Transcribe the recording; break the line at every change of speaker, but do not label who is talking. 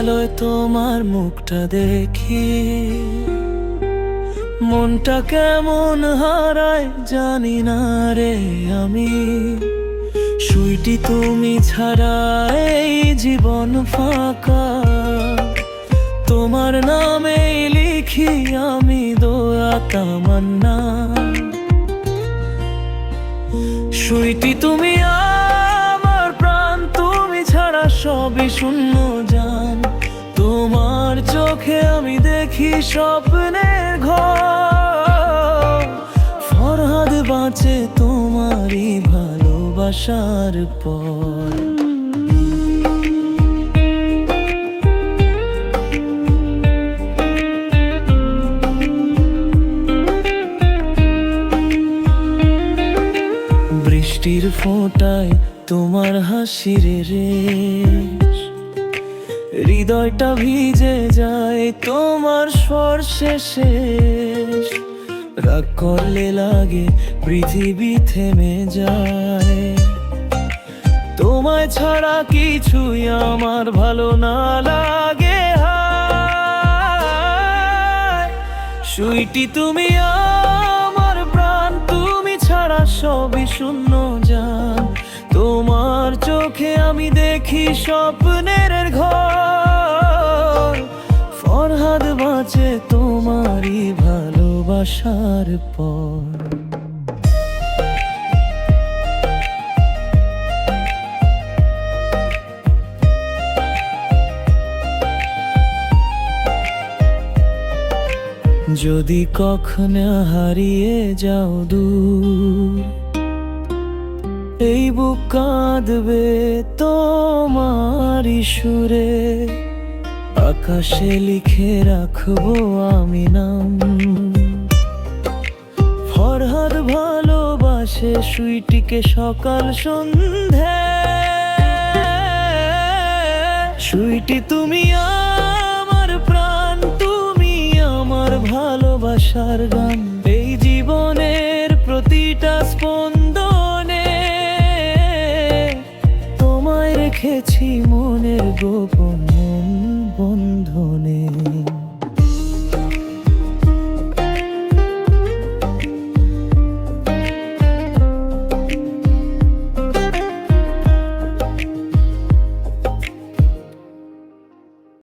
আলোয় তোমার মুখটা দেখি, মনটা কেমন হারায় জানি না রে আমি। সুইটি তুমি ছাড়া এই জীবন ফাঁকা, তোমার নামে লিখি আমি দোয়া তামান্না। সুইটি তুমি আমার প্রাণ, তুমি ছাড়া সবই শূন্য জান। তোমার চোখে আমি দেখি স্বপ্নের ঘর। ফরহাদ বাঁচে তোমারই ভালোবাসার পর। বৃষ্টির ফোঁটায় তোমার হাসির রেশ, হৃদয়টা ভিজে যায় তোমার স্পর্শে শেষ। রাগ করলে লাগে পৃথিবী থেমে যায়, তোমায় ছাড়া কিছুই আমার ভালো না লাগে। হায় সুইটি তুমি আমার প্রাণ, তুমি ছাড়া সবই শূন্য জান। তোমার চোখে আমি দেখি স্বপ্নের ঘর। ফরহাদ বাঁচে তোমারই ভালোবাসার পর। যদি কখনো হারিয়ে যাও দূর, এই বুক কাঁদবে তোমারই সুরে। আকাশে লিখে রাখবো আমি নাম, ফরহাদ ভালোবাসে সুইটিকে সকাল সন্ধে। সুইটি তুমি আমার প্রাণ, তুমি আমার ভালোবাসার গান। এই জীবনের প্রতিটা স্পন্দনে তোমায় রেখেছি মনের গোপন